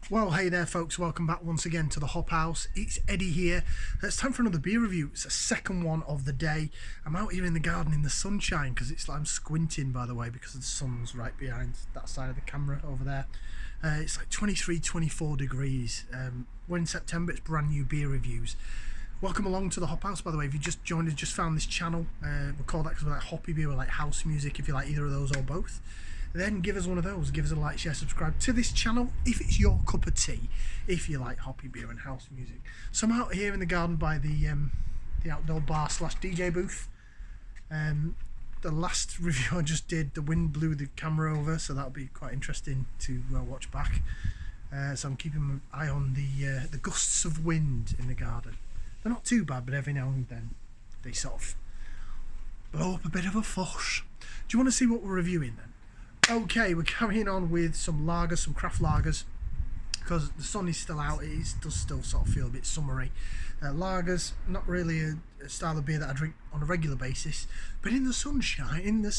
Well, hey there folks, welcome back once again to the Hop House. It's Eddie here. It's time for another beer review. It's the second one of the day. I'm out here in the garden in the sunshine because it's like I'm squinting, by the way, because the sun's right behind that side of the camera over there. It's like 23, 24 degrees. We're in September, it's brand new beer reviews. Welcome along to the Hop House, by the way. If you just joined us, just found this channel, we call that because we like hoppy beer, we like house music, if you like either of those or both. Then give us one of those, give us a like, share, subscribe to this channel if it's your cup of tea, if you like hoppy beer and house music. So I'm out here in the garden by the outdoor bar / DJ booth. The last review I just did, the wind blew the camera over, so that'll be quite interesting to watch back. So I'm keeping my eye on the gusts of wind in the garden. They're not too bad, but every now and then they sort of blow up a bit of a fuss. Do you want to see what we're reviewing then? Okay, we're carrying on with some lagers, some craft lagers, because the sun is still out. It does still sort of feel a bit summery. Lagers, not really a style of beer that I drink on a regular basis, but in the sunshine,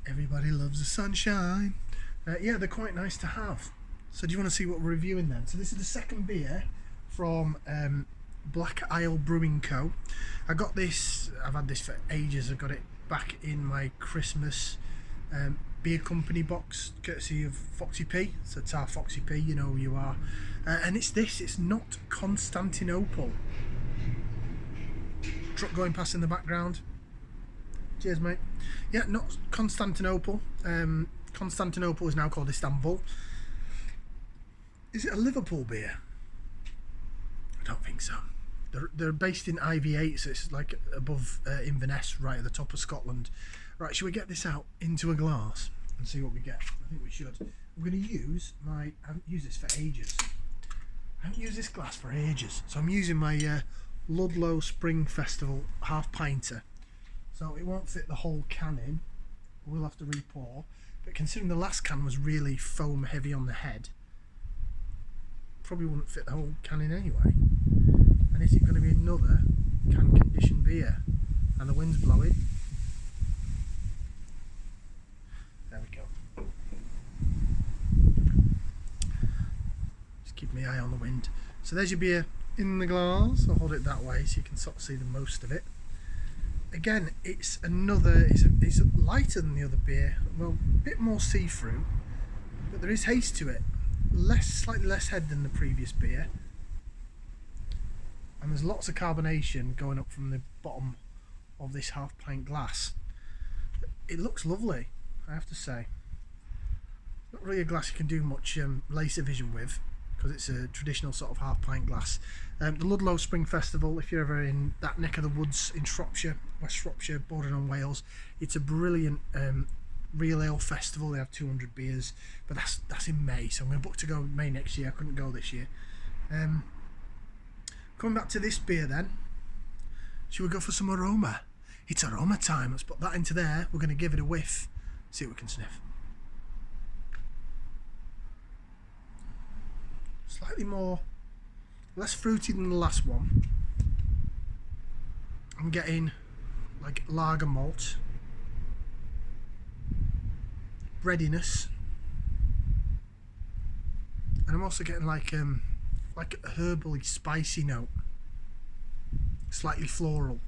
everybody loves the sunshine. Yeah, they're quite nice to have. So do you want to see what we're reviewing then? So this is the second beer from Black Isle Brewing Co. I got this, I've had this for ages. I got it back in my Christmas Bier Company box, courtesy of Foxy P. So it's our Foxy P, you know who you are. And it's Not Constantinople. Truck going past in the background. Cheers, mate. Yeah, Not Constantinople. Constantinople is now called Istanbul. Is it a Liverpool beer? I don't think so. They're based in IV8, so it's like above Inverness, right at the top of Scotland. Right, should we get this out into a glass and see what we get? I think we should. I'm going to use I haven't used this for ages. I haven't used this glass for ages. So I'm using my Ludlow Spring Festival half pinter. So it won't fit the whole can in. We'll have to re-pour. But considering the last can was really foam heavy on the head, probably wouldn't fit the whole can in anyway. And is it going to be another can condition beer? And the wind's blowing. There we go. Just keep my eye on the wind. So there's your beer in the glass. I'll hold it that way so you can sort of see the most of it. Again, it's lighter than the other beer. Well, a bit more see-through, but there is haste to it. Slightly less head than the previous beer. And there's lots of carbonation going up from the bottom of this half pint glass. It looks lovely, I have to say. Not really a glass you can do much laser vision with, because it's a traditional sort of half pint glass. The Ludlow Spring Festival, if you're ever in that neck of the woods in Shropshire, West Shropshire, bordering on Wales, it's a brilliant real ale festival. They have 200 beers, but that's in May, so I'm going to book to go May next year. I couldn't go this year. Coming back to this beer then, should we go for some aroma? It's aroma time. Let's put that into there. We're going to give it a whiff, see what we can sniff. Slightly less fruity than the last one. I'm getting like lager malt, breadiness, and I'm also getting like a herbally spicy note, slightly floral.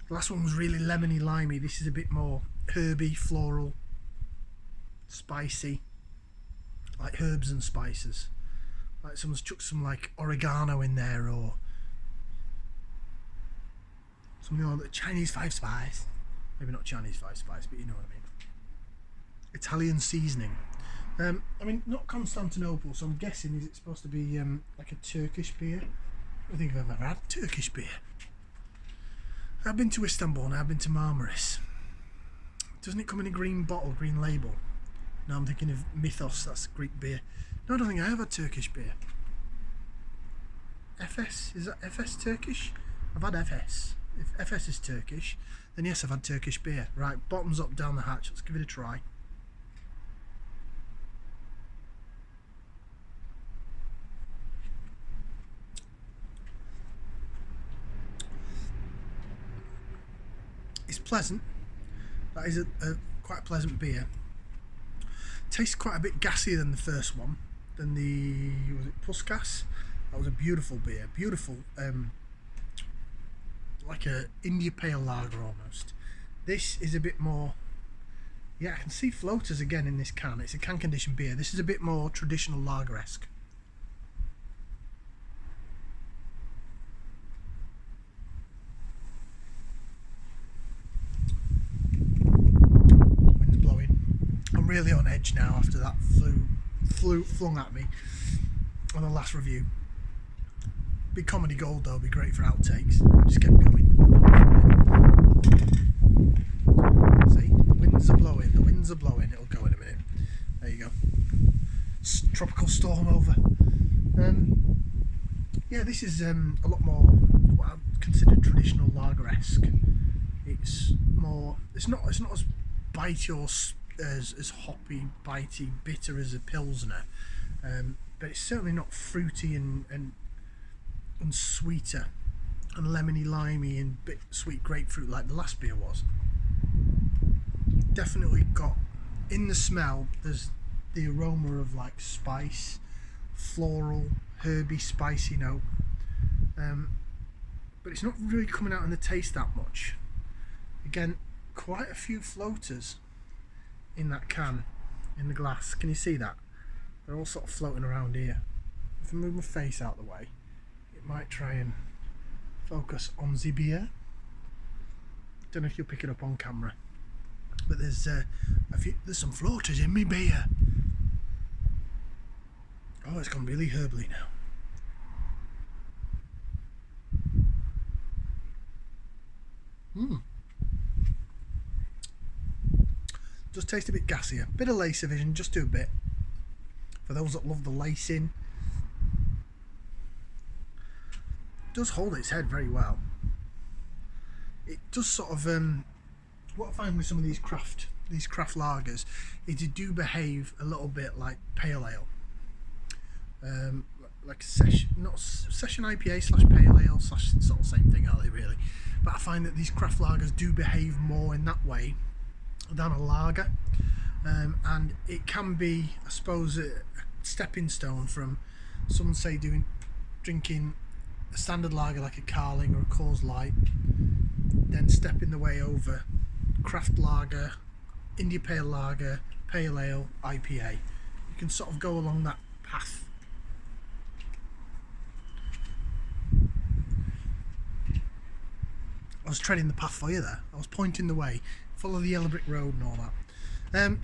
The last one was really lemony limey. This is a bit more herby, floral, spicy, like herbs and spices, like someone's chucked some like oregano in there, or something like Chinese 5 spice. Maybe not Chinese 5 spice, but you know what I mean. Italian seasoning. I mean, not Constantinople, so I'm guessing is it supposed to be like a Turkish beer? I don't think I've ever had Turkish beer. I've been to Istanbul and I've been to Marmaris. Doesn't it come in a green bottle, green label? No, I'm thinking of Mythos, that's Greek beer. No, I don't think I have had Turkish beer. FS, is that FS Turkish? I've had FS. If FS is Turkish, then yes, I've had Turkish beer. Right, bottoms up down the hatch, let's give it a try. It's pleasant. That is a quite a pleasant beer. Tastes quite a bit gassier than the first one, than the, was it Puskas? That was a beautiful beer, beautiful, like a India Pale Lager almost. This is a bit more, yeah, I can see floaters again in this can. It's a can conditioned beer. This is a bit more traditional lager-esque. Wind's blowing. I'm really on edge now after that flung at me on the last review. Big comedy gold though, be great for outtakes. I just kept going. See, the winds are blowing, it'll go in a minute. There you go. Tropical storm over. Yeah, this is a lot more what I consider traditional lager-esque. It's more, it's not as bitey or as hoppy, bitey, bitter as a Pilsner, but it's certainly not fruity and sweeter and lemony, limey and bit sweet grapefruit like the last beer was. Definitely got, in the smell, there's the aroma of like spice, floral, herby, spicy note, but it's not really coming out in the taste that much. Again, quite a few floaters in that can, in the glass. Can you see that? They're all sort of floating around here. If I move my face out of the way, it might try and focus on the beer. Don't know if you'll pick it up on camera, but there's some floaters in me beer. Oh, it's gone really herbally now. Does taste a bit gassier. Bit of lace vision, just do a bit. For those that love the lacing. Does hold its head very well. It does sort of what I find with some of these craft lagers is they do behave a little bit like pale ale, like a session, not session IPA / pale ale / sort of same thing, are they really? But I find that these craft lagers do behave more in that way than a lager, and it can be, I suppose, a stepping stone from someone say drinking a standard lager like a Carling or a Coors Light, then stepping the way over craft lager, India Pale Lager, Pale Ale, IPA. You can sort of go along that path. I was treading the path for you there. I was pointing the way. Follow the yellow brick road and all that.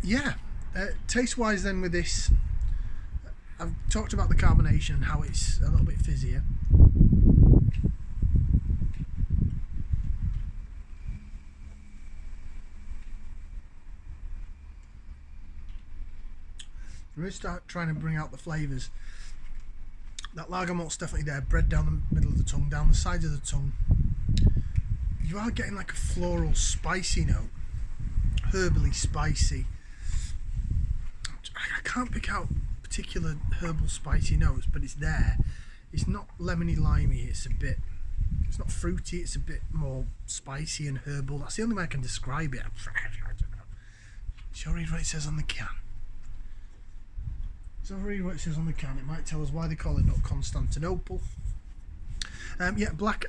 Taste wise then with this, I've talked about the carbonation and how it's a little bit fizzier. I'm going to start trying to bring out the flavours. That lager malt's definitely there, bread down the middle of the tongue, down the sides of the tongue. You are getting like a floral spicy note, herbally spicy. I can't pick out particular herbal spicy notes, but it's there. It's not lemony limey, it's not fruity, it's a bit more spicy and herbal. That's the only way I can describe it. Shall I read what it says on the can? So I'll read what it says on the can. It might tell us why they call it Not Constantinople. Black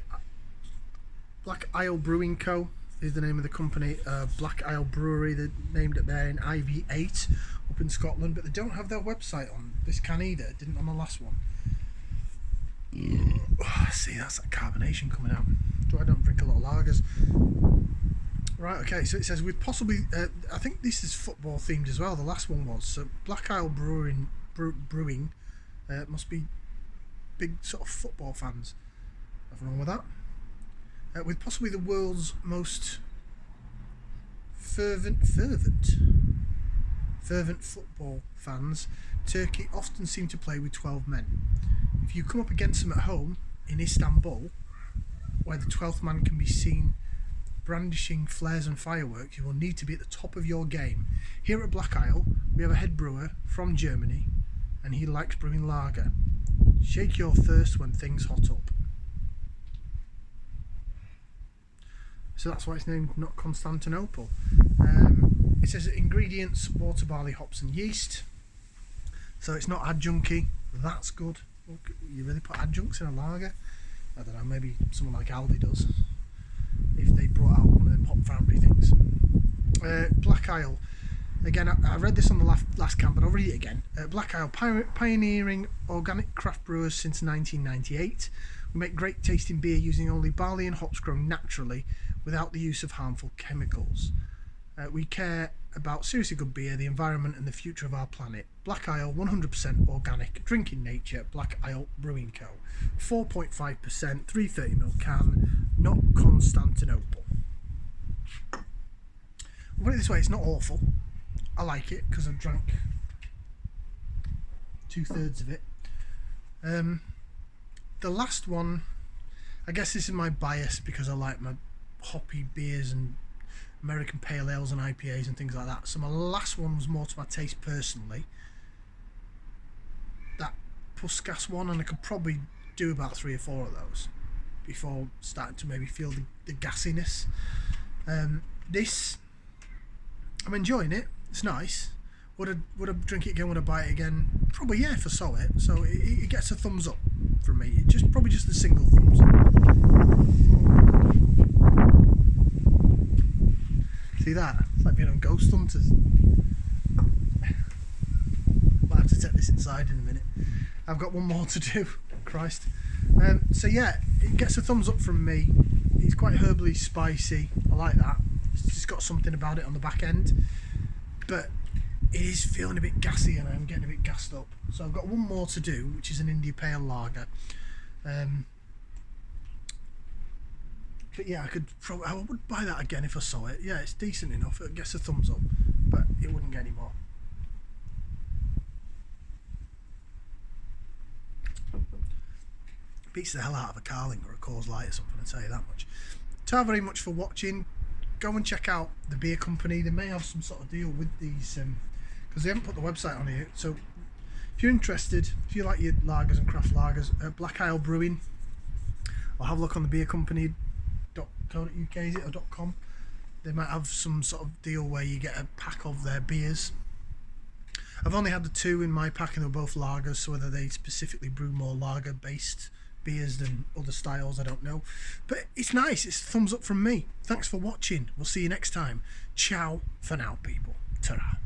Isle Brewing Co. is the name of the company. Black Isle Brewery, they named it there in IV8 up in Scotland, but they don't have their website on this can either. It didn't on the last one. See, that's that carbonation coming out. I don't drink a lot of lagers. Right, okay, so it says with possibly, I think this is football themed as well, the last one was. So Black Isle Brewing must be big sort of football fans. Nothing wrong with that. With possibly the world's most fervent football fans, Turkey often seem to play with 12 men. If you come up against them at home in Istanbul, where the 12th man can be seen brandishing flares and fireworks, you will need to be at the top of your game. Here at Black Isle, we have a head brewer from Germany, and he likes brewing lager. Shake your thirst when things hot up. So that's why it's named Not Constantinople. it says ingredients: water, barley, hops and yeast. So it's not adjunky. That's good. You really put adjuncts in a lager? I don't know, maybe someone like Aldi does, if they brought out one of them Hop Foundry things. Black Isle. Again, I read this on the last camp, but I'll read it again. Black Isle, pioneering organic craft brewers since 1998. We make great tasting beer using only barley and hops grown naturally without the use of harmful chemicals. We care about seriously good beer, the environment and the future of our planet. Black Isle, 100% organic, drink in nature. Black Isle Brewing Co. 4.5%, 330ml can, Not Constantinople. I'll put it this way, it's not awful. I like it because I've drank 2/3 of it. The last one, I guess this is my bias because I like my hoppy beers and American pale ales and IPAs and things like that. So my last one was more to my taste personally. That Puskas one, and I could probably do about 3 or 4 of those before starting to maybe feel the gassiness. This, I'm enjoying it. It's nice. Would I drink it again? Would I buy it again? Probably, yeah, if I saw it. So it gets a thumbs up from me. Probably just a single thumbs up. See that? It's like being on Ghost Hunters. Might have to take this inside in a minute. I've got one more to do. Christ. So yeah, it gets a thumbs up from me. It's quite herbally spicy. I like that. It's just got something about it on the back end. But it is feeling a bit gassy and I'm getting a bit gassed up. So I've got one more to do, which is an India Pale Lager. But yeah, I would buy that again if I saw it. Yeah, it's decent enough. It gets a thumbs up, but it wouldn't get any more. Beats the hell out of a Carling or a Coors Light or something, I'll tell you that much. Thank you very much for watching. Go and check out the Bier Company. They may have some sort of deal with these, because they haven't put the website on here. So if you're interested, if you like your lagers and craft lagers, Black Isle Brewing, or have a look on the Bier Company. .co.uk is it, or .com. They might have some sort of deal where you get a pack of their beers. I've only had the 2 in my pack and they were both lagers, so whether they specifically brew more lager based beers than other styles, I don't know, but it's nice. It's a thumbs up from me. Thanks for watching. We'll see you next time. Ciao for now, people. Ta-ra.